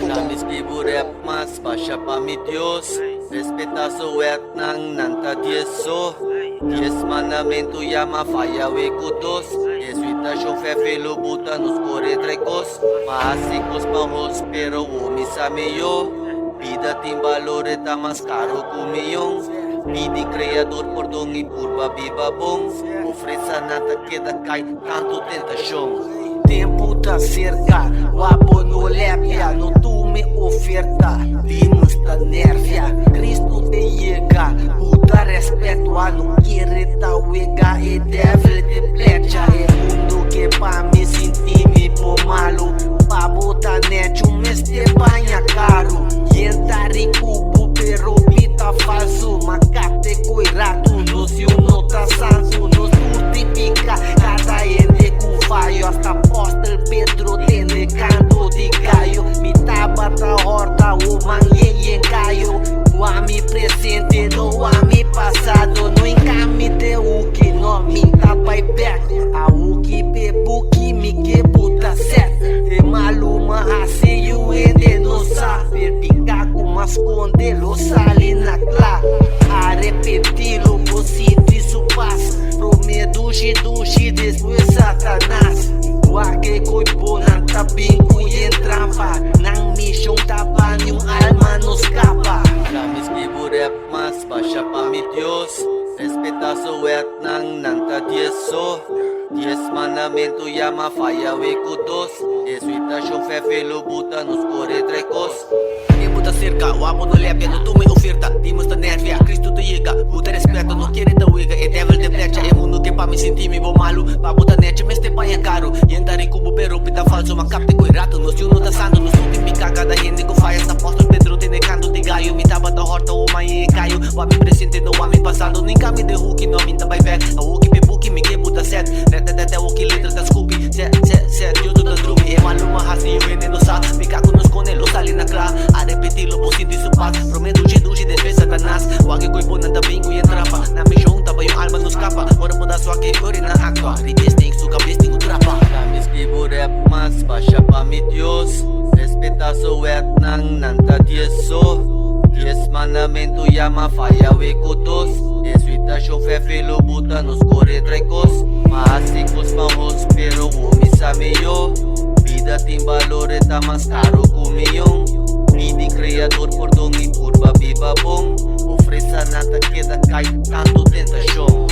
Namis kiburep mas pasya pa mi Diyos. Respetaso et nang nanta dieso. Diez mandamento llama falla we kudos. Jesuitasyon fe lubutan nos corretrecos. Mahasicos mahos pero umisame yo. Vida tin valore ta mas caro kumiyong. Pidi creador por don y purba viva bom. Ofreza nada queda cai tanto tentação. Tempo tá cerca, o abono lepia, não tu me oferta, dimos ta nervia, Cristo te llega, puta respeto a não querer ta uega, e devil te plecha, e mundo que pa me sentir me por malo, pa botar net um mês te banha caro, yenta rico pero pita falso, macate coirato, no se não tá santo, nos justifica, cada ende com falho, hasta apóstol Pedro tende canto de gallo, mi tabata horta, o manhã caio, o ami presente, no ami passado, no encame de o que não me tapa e perto, a o que bebo que me que puta certo, e maluma raceio ende no saber, pica com mas condelo sali na clá, a repeti-lo positivo isso passa, promedushi dushi después Satanás. Wake koi ponan tabing kuyen trampa nang mission tapa yung alma nos capa. Namis kiburep mas pasya pa mi Diyos. Respetaso et nang nanta dieso. Diez mandamento llama falla we kudos. Jesuitasyon fe lubutan nos corretrecos. Tempo tá cerca, o amor no lepia, não tu me oferta, dimos ta nervia, Cristo te llega, puta respeto, não quiere ta uega, e devil te plecha, e mundo que pa me sentir me vou malo, pa botar net, mas te paia caro, e andar em cubo pero pita falso, mas capte coi rato, nos tio não tá santo, nos não tem pica, cada gente com faia, esta apóstol Pedro te necando de galho, me tava da horta, o mãe caio, o ami presente, no ami passado, nem me de hook, não me vai back, a hook bebuki, me que puta set, neta o que letra da Scoopy, set, eu tô da drume, e maluma rasi, eu veneno sa, pica com nos conelo, sali na clá, repeti-lo positivo isso passa, prometo de defesa Satanás, wagi koi ponan tabing kuyen trapa, na mission taba yung alma nos capa, ora po da swake ori na actua, retesting suka besting utrapa. Namis kiburep mas pasya pa mi Diyos. Respetaso et nang nanta dieso. Diez mandamento llama falla we kudos. Jesuitasyon fe lubutan nos corretrecos. Mahasicos mahos pero umisame yo. Vida tin valore ta mas caro kumiyong. Pidi creador por don y purba viva bom. Ofreza nada queda cai tanto tentação.